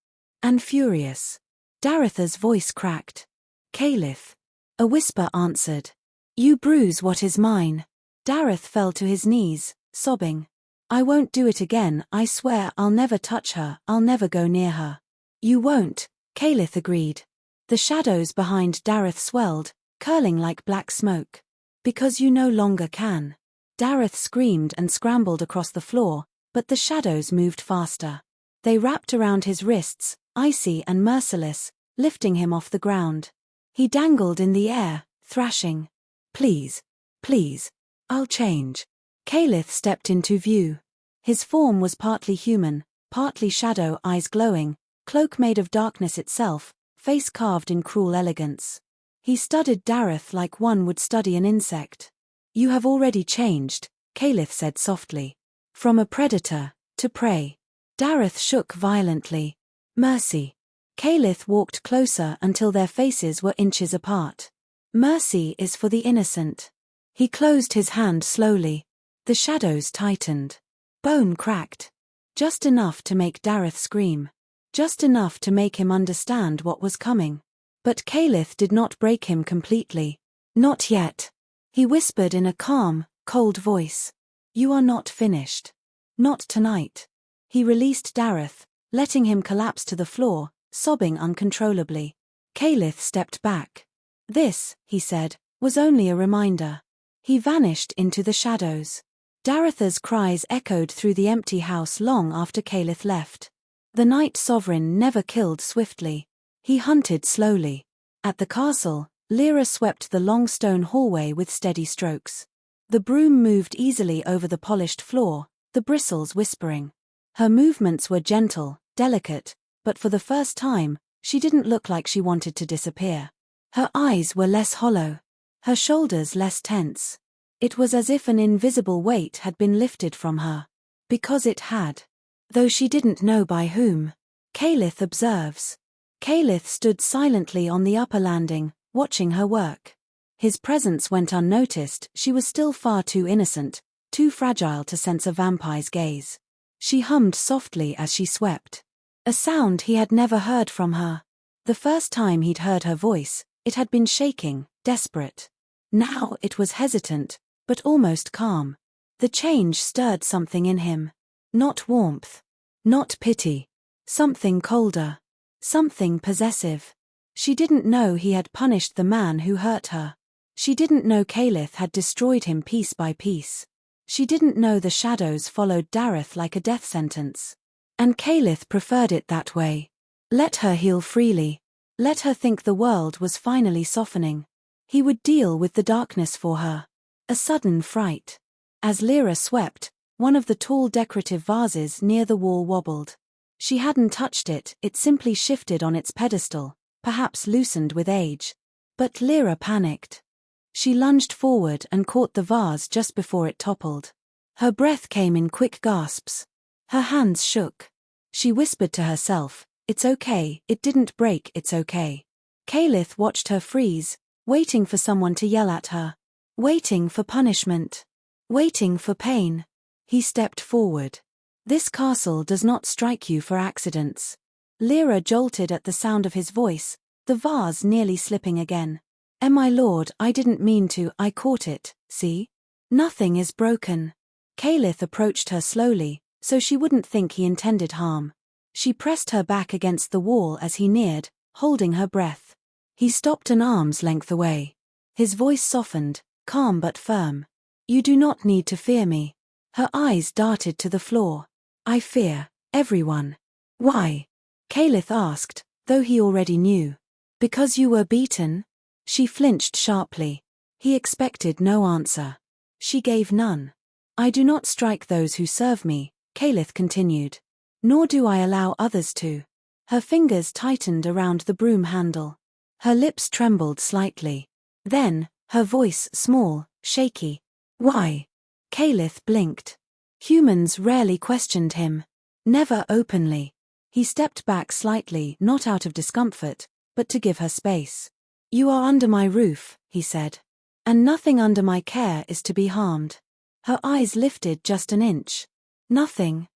A: And furious. Daratha's voice cracked. Caliph. A whisper answered. You bruise what is mine. Darath fell to his knees, sobbing. I won't do it again, I swear I'll never touch her, I'll never go near her. You won't, Caliph agreed. The shadows behind Darath swelled, curling like black smoke. Because you no longer can. Darath screamed and scrambled across the floor, but the shadows moved faster. They wrapped around his wrists, icy and merciless, lifting him off the ground. He dangled in the air, thrashing. Please. Please. I'll change. Caliph stepped into view. His form was partly human, partly shadow, eyes glowing, cloak made of darkness itself, face carved in cruel elegance. He studied Darath like one would study an insect. You have already changed, Caliph said softly. From a predator to prey. Darath shook violently. Mercy. Caliph walked closer until their faces were inches apart. Mercy is for the innocent. He closed his hand slowly. The shadows tightened. Bone cracked. Just enough to make Darath scream. Just enough to make him understand what was coming. But Caliph did not break him completely. Not yet. He whispered in a calm, cold voice. You are not finished. Not tonight. He released Darath, letting him collapse to the floor, sobbing uncontrollably. Caliph stepped back. This, he said, was only a reminder. He vanished into the shadows. Daratha's cries echoed through the empty house long after Caliph left. The Night Sovereign never killed swiftly. He hunted slowly. At the castle, Lra swept the long stone hallway with steady strokes. The broom moved easily over the polished floor, the bristles whispering. Her movements were gentle, delicate, but for the first time, she didn't look like she wanted to disappear. Her eyes were less hollow. Her shoulders less tense. It was as if an invisible weight had been lifted from her. Because it had. Though she didn't know by whom. Caliph observes. Caliph stood silently on the upper landing, watching her work. His presence went unnoticed, she was still far too innocent, too fragile to sense a vampire's gaze. She hummed softly as she swept. A sound he had never heard from her. The first time he'd heard her voice, it had been shaking, desperate. Now it was hesitant, but almost calm. The change stirred something in him. Not warmth. Not pity. Something colder. Something possessive. She didn't know he had punished the man who hurt her. She didn't know Caliph had destroyed him piece by piece. She didn't know the shadows followed Darath like a death sentence. And Caliph preferred it that way. Let her heal freely. Let her think the world was finally softening. He would deal with the darkness for her. A sudden fright. As Lra swept, one of the tall decorative vases near the wall wobbled. She hadn't touched it, it simply shifted on its pedestal, perhaps loosened with age. But Lra panicked. She lunged forward and caught the vase just before it toppled. Her breath came in quick gasps. Her hands shook. She whispered to herself, "It's okay, it didn't break, it's okay." Caliph watched her freeze, waiting for someone to yell at her. Waiting for punishment. Waiting for pain. He stepped forward. This castle does not strike you for accidents. Lra jolted at the sound of his voice, the vase nearly slipping again. My lord, I didn't mean to, I caught it, see? Nothing is broken. Caliph approached her slowly, so she wouldn't think he intended harm. She pressed her back against the wall as he neared, holding her breath. He stopped an arm's length away. His voice softened, calm but firm. You do not need to fear me. Her eyes darted to the floor. I fear everyone. Why? Caliph asked, though he already knew. Because you were beaten? She flinched sharply. He expected no answer. She gave none. I do not strike those who serve me, Caliph continued. Nor do I allow others to. Her fingers tightened around the broom handle. Her lips trembled slightly. Then, her voice small, shaky. Why? Caliph blinked. Humans rarely questioned him. Never openly. He stepped back slightly, not out of discomfort, but to give her space. You are under my roof, he said. And nothing under my care is to be harmed. Her eyes lifted just an inch. Nothing,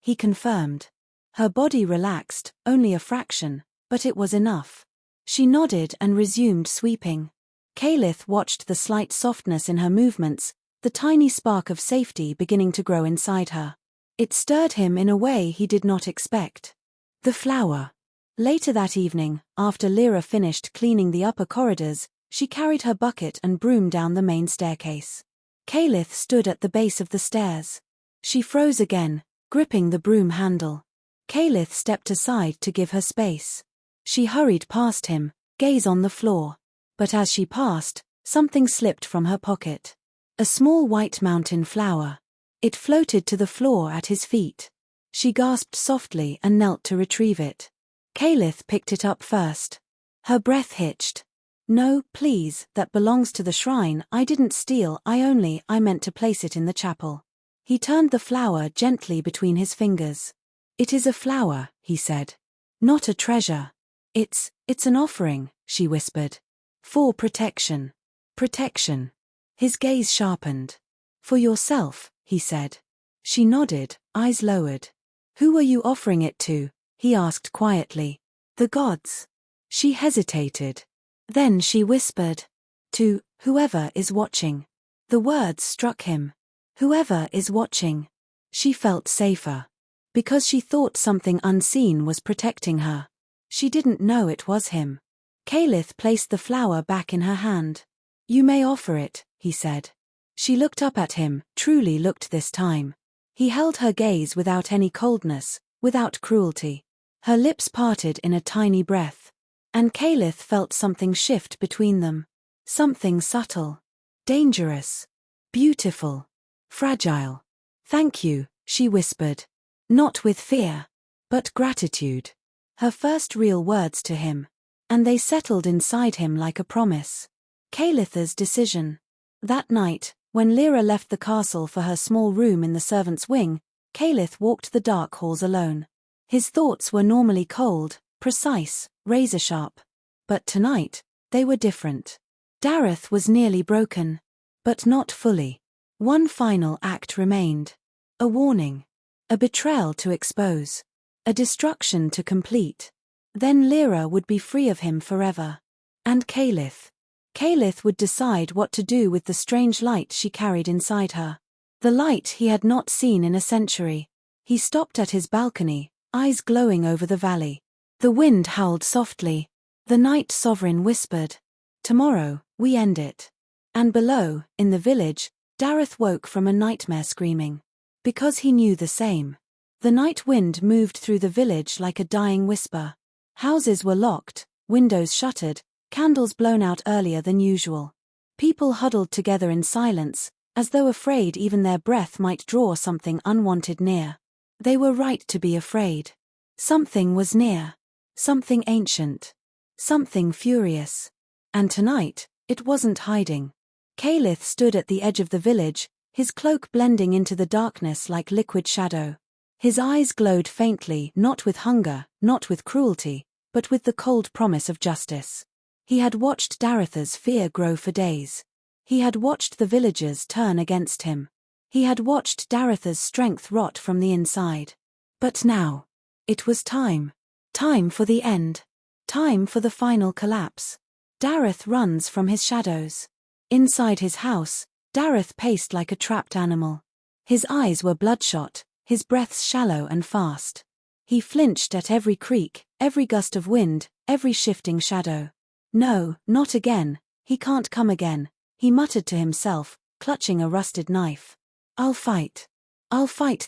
A: he confirmed. Her body relaxed, only a fraction, But it was enough. She nodded and resumed sweeping. Caliph watched the slight softness in her movements, the tiny spark of safety beginning to grow inside her. It stirred him in a way he did not expect. The flower. Later that evening, after Lra finished cleaning the upper corridors, she carried her bucket and broom down the main staircase. Caliph stood at the base of the stairs. She froze again, gripping the broom handle. Caliph stepped aside to give her space. She hurried past him, gaze on the floor. But as she passed, something slipped from her pocket. A small white mountain flower. It floated to the floor at his feet. She gasped softly and knelt to retrieve it. Caliph picked it up first. Her breath hitched. "No, please, that belongs to the shrine. I didn't steal, I meant to place it in the chapel." He turned the flower gently between his fingers. "It is a flower," he said. "Not a treasure. It's an offering," she whispered. "For protection." Protection. His gaze sharpened. "For yourself," he said. She nodded, eyes lowered. "Who were you offering it to?" he asked quietly. "The gods." She hesitated. Then she whispered. "To whoever is watching." The words struck him. Whoever is watching. She felt safer. Because she thought something unseen was protecting her. She didn't know it was him. Caliph placed the flower back in her hand. "You may offer it," he said. She looked up at him, truly looked this time. He held her gaze without any coldness, without cruelty. Her lips parted in a tiny breath. And Caliph felt something shift between them. Something subtle. Dangerous. Beautiful. Fragile. "Thank you," she whispered. Not with fear. But gratitude. Her first real words to him. And they settled inside him like a promise. Caliph's decision. That night, when Lra left the castle for her small room in the servants' wing, Caliph walked the dark halls alone. His thoughts were normally cold, precise, razor-sharp. But tonight, they were different. Darth was nearly broken. But not fully. One final act remained. A warning. A betrayal to expose. A destruction to complete. Then Lra would be free of him forever. And Caliph. Caliph would decide what to do with the strange light she carried inside her. The light he had not seen in a century. He stopped at his balcony, eyes glowing over the valley. The wind howled softly. The night sovereign whispered. "Tomorrow, we end it." And below, in the village, Darth woke from a nightmare screaming. Because he knew the same. The night wind moved through the village like a dying whisper. Houses were locked, windows shuttered, candles blown out earlier than usual. People huddled together in silence, as though afraid even their breath might draw something unwanted near. They were right to be afraid. Something was near. Something ancient. Something furious. And tonight, it wasn't hiding. Caliph stood at the edge of the village, his cloak blending into the darkness like liquid shadow. His eyes glowed faintly, not with hunger, not with cruelty, but with the cold promise of justice. He had watched Darth's fear grow for days. He had watched the villagers turn against him. He had watched Darth's strength rot from the inside. But now, it was time. Time for the end. Time for the final collapse. Darth runs from his shadows. Inside his house, Darth paced like a trapped animal. His eyes were bloodshot, his breaths shallow and fast. He flinched at every creak, every gust of wind, every shifting shadow. "No, not again, he can't come again," he muttered to himself, clutching a rusted knife. I'll fight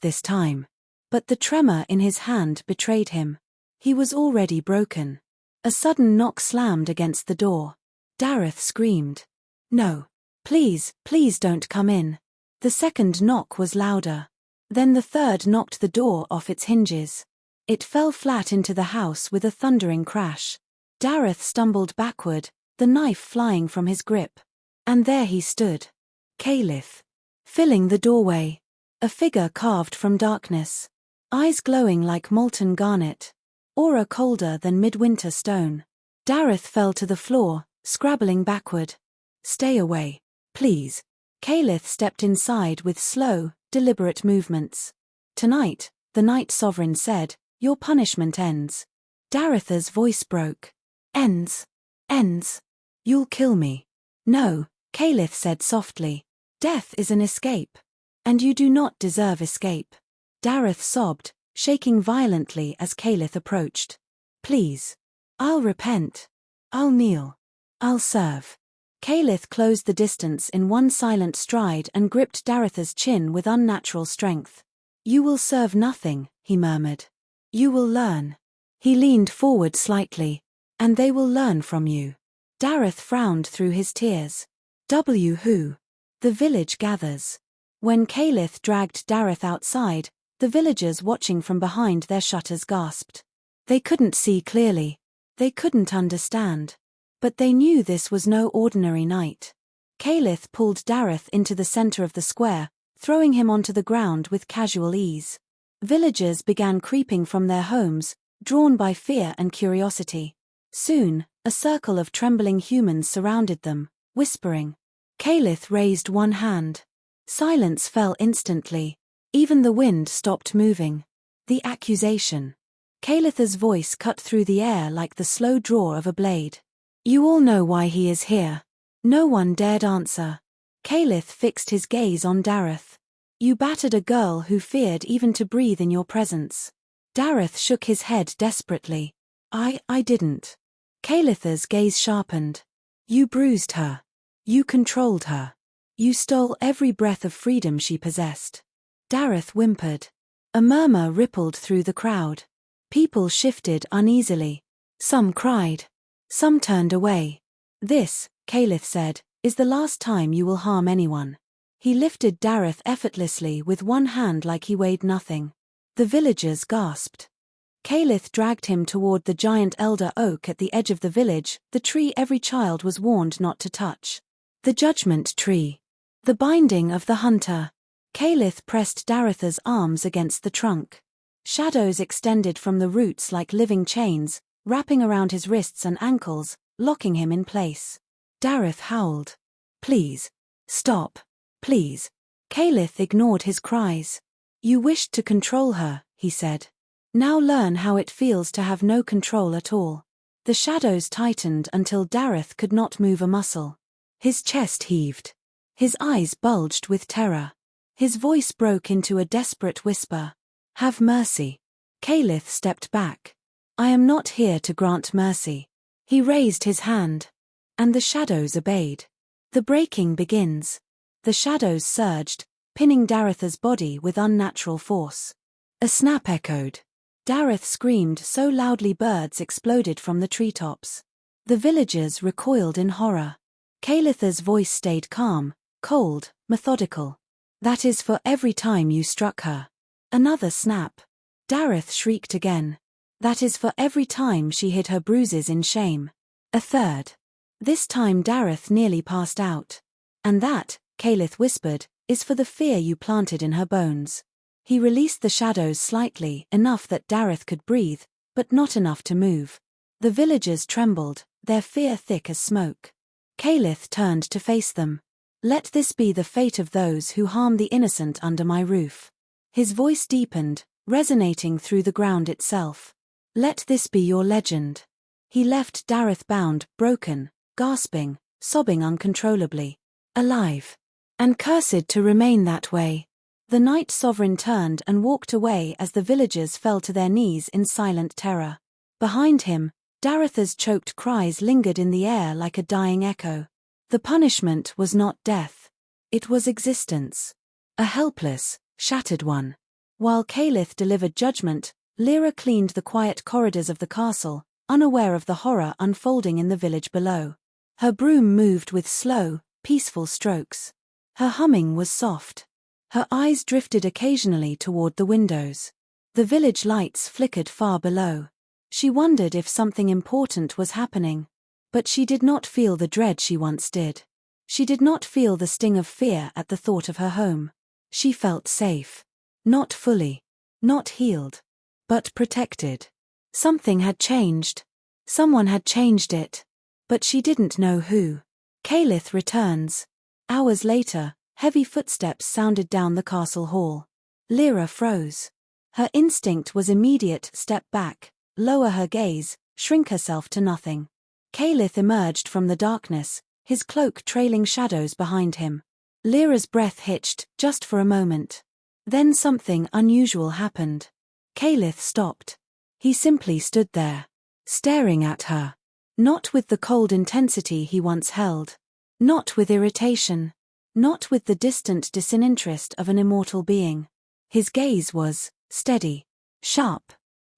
A: this time." But the tremor in his hand betrayed him. He was already broken. A sudden knock slammed against the door. Darth screamed. "No. Please, please don't come in." The second knock was louder. Then the third knocked the door off its hinges. It fell flat into the house with a thundering crash. Darth stumbled backward, the knife flying from his grip. And there he stood. Caliph. Filling the doorway. A figure carved from darkness. Eyes glowing like molten garnet. Aura colder than midwinter stone. Darth fell to the floor, scrabbling backward. "Stay away. Please." Caliph stepped inside with slow, deliberate movements. "Tonight," the Night Sovereign said, "your punishment ends." Daratha's voice broke. Ends. Ends. You'll kill me. No, Caliph said softly. Death is an escape. And you do not deserve escape. Darath sobbed, shaking violently as Caliph approached. Please. I'll repent. I'll kneel. I'll serve. Caliph closed the distance in one silent stride and gripped Daratha's chin with unnatural strength. You will serve nothing, he murmured. You will learn. He leaned forward slightly. And they will learn from you. Darath frowned through his tears. Who? The village gathers. When Caliph dragged Darath outside, the villagers watching from behind their shutters gasped. They couldn't see clearly. They couldn't understand. But they knew this was no ordinary night. Caliph pulled Darath into the center of the square, throwing him onto the ground with casual ease. Villagers began creeping from their homes, drawn by fear and curiosity. Soon, a circle of trembling humans surrounded them, whispering. Caliph raised one hand. Silence fell instantly. Even the wind stopped moving. The accusation. Calith's voice cut through the air like the slow draw of a blade. You all know why he is here. No one dared answer. Caliph fixed his gaze on Darath. You battered a girl who feared even to breathe in your presence. Darath shook his head desperately. I didn't. Calith's gaze sharpened. You bruised her. You controlled her. You stole every breath of freedom she possessed. Darath whimpered. A murmur rippled through the crowd. People shifted uneasily. Some cried. Some turned away. This, Caliph said, is the last time you will harm anyone. He lifted Darath effortlessly with one hand like he weighed nothing. The villagers gasped. Caliph dragged him toward the giant elder oak at the edge of the village, the tree every child was warned not to touch. The judgment tree. The binding of the hunter. Caliph pressed Daratha's arms against the trunk. Shadows extended from the roots like living chains, wrapping around his wrists and ankles, locking him in place. Darath howled. Please. Stop. Please. Caliph ignored his cries. You wished to control her, he said. Now learn how it feels to have no control at all. The shadows tightened until Darath could not move a muscle. His chest heaved. His eyes bulged with terror. His voice broke into a desperate whisper. Have mercy. Caliph stepped back. I am not here to grant mercy. He raised his hand. And the shadows obeyed. The breaking begins. The shadows surged, pinning Daratha's body with unnatural force. A snap echoed. Darath screamed so loudly birds exploded from the treetops. The villagers recoiled in horror. Calith's voice stayed calm, cold, methodical. That is for every time you struck her. Another snap. Darath shrieked again. That is for every time she hid her bruises in shame. A third. This time Darath nearly passed out. And that, Calith whispered, is for the fear you planted in her bones. He released the shadows slightly, enough that Darath could breathe, but not enough to move. The villagers trembled, their fear thick as smoke. Calith turned to face them. Let this be the fate of those who harm the innocent under my roof. His voice deepened, resonating through the ground itself. Let this be your legend. He left Darath bound, broken, gasping, sobbing uncontrollably. Alive. And cursed to remain that way. The Night Sovereign turned and walked away as the villagers fell to their knees in silent terror. Behind him, Daratha's choked cries lingered in the air like a dying echo. The punishment was not death. It was existence. A helpless, shattered one. While Calith delivered judgment, Lra cleaned the quiet corridors of the castle, unaware of the horror unfolding in the village below. Her broom moved with slow, peaceful strokes. Her humming was soft. Her eyes drifted occasionally toward the windows. The village lights flickered far below. She wondered if something important was happening. But she did not feel the dread she once did. She did not feel the sting of fear at the thought of her home. She felt safe. Not fully. Not healed. But protected. Something had changed. Someone had changed it. But she didn't know who. Calith returns. Hours later, heavy footsteps sounded down the castle hall. Lra froze. Her instinct was immediate: step back, lower her gaze, shrink herself to nothing. Caliph emerged from the darkness, his cloak trailing shadows behind him. Lyra's breath hitched, just for a moment. Then something unusual happened. Caliph stopped. He simply stood there, staring at her. Not with the cold intensity he once held. Not with irritation. Not with the distant disinterest of an immortal being. His gaze was steady, sharp,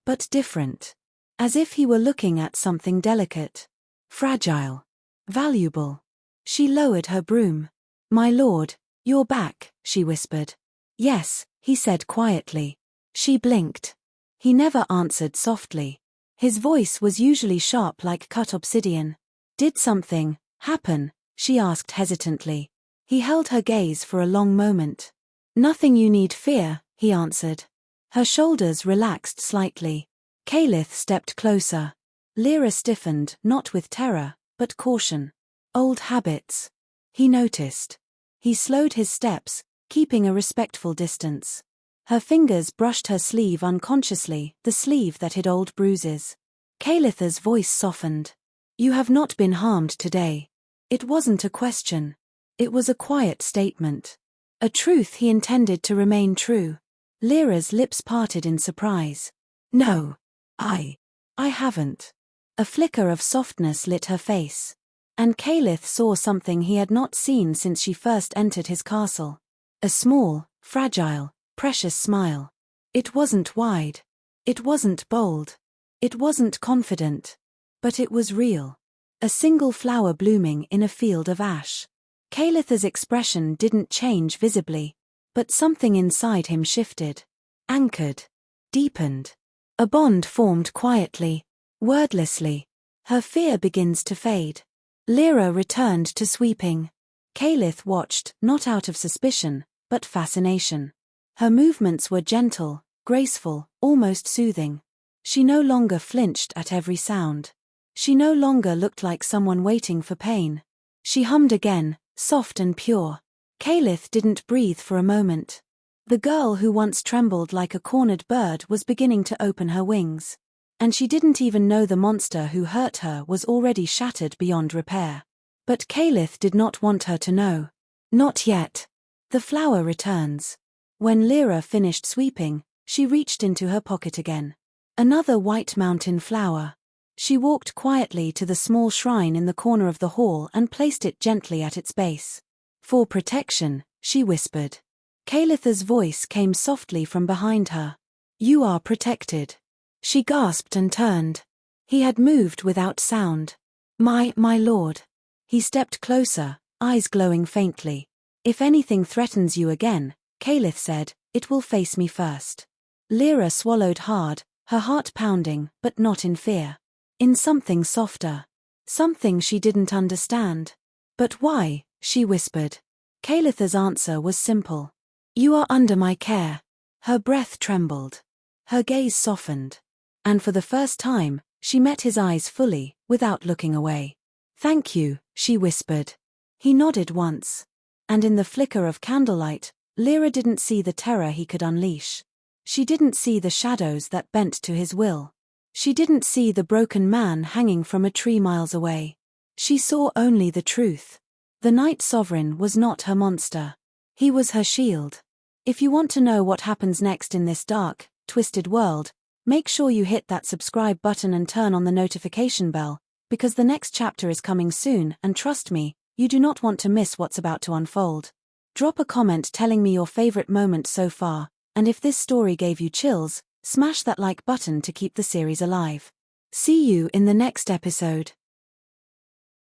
A: but different. As if he were looking at something delicate, fragile, valuable. She lowered her broom. "My lord, you're back," she whispered. "Yes," he said quietly. She blinked. He never answered softly. His voice was usually sharp like cut obsidian. "Did something happen?" she asked hesitantly. He held her gaze for a long moment. "Nothing you need fear," he answered. Her shoulders relaxed slightly. Caliph stepped closer. Lyra stiffened, not with terror, but caution. Old habits. He noticed. He slowed his steps, keeping a respectful distance. Her fingers brushed her sleeve unconsciously, the sleeve that hid old bruises. Caliph's voice softened. "You have not been harmed today." It wasn't a question. It was a quiet statement. A truth he intended to remain true. Lyra's lips parted in surprise. "No. I haven't." A flicker of softness lit her face. And Caliph saw something he had not seen since she first entered his castle. A small, fragile, precious smile. It wasn't wide. It wasn't bold. It wasn't confident. But it was real. A single flower blooming in a field of ash. Caliph's expression didn't change visibly, but something inside him shifted. Anchored. Deepened. A bond formed quietly, wordlessly. Her fear begins to fade. Lyra returned to sweeping. Caliph watched, not out of suspicion, but fascination. Her movements were gentle, graceful, almost soothing. She no longer flinched at every sound. She no longer looked like someone waiting for pain. She hummed again, soft and pure. Caliph didn't breathe for a moment. The girl who once trembled like a cornered bird was beginning to open her wings. And she didn't even know the monster who hurt her was already shattered beyond repair. But Caliph did not want her to know. Not yet. The flower returns. When Lyra finished sweeping, she reached into her pocket again. Another white mountain flower. She walked quietly to the small shrine in the corner of the hall and placed it gently at its base. "For protection," she whispered. Caliph's voice came softly from behind her. "You are protected." She gasped and turned. He had moved without sound. My lord." He stepped closer, eyes glowing faintly. "If anything threatens you again," Caliph said, "it will face me first." Lyra swallowed hard, her heart pounding, but not in fear. In something softer. Something she didn't understand. "But why?" she whispered. Caliph's answer was simple. "You are under my care." Her breath trembled. Her gaze softened. And for the first time, she met his eyes fully, without looking away. "Thank you," she whispered. He nodded once. And in the flicker of candlelight, Lyra didn't see the terror he could unleash. She didn't see the shadows that bent to his will. She didn't see the broken man hanging from a tree miles away. She saw only the truth. The Night Sovereign was not her monster. He was her shield. If you want to know what happens next in this dark, twisted world, make sure you hit that subscribe button and turn on the notification bell, because the next chapter is coming soon, and trust me, you do not want to miss what's about to unfold. Drop a comment telling me your favorite moment so far, and if this story gave you chills, smash that like button to keep the series alive. See you in the next episode.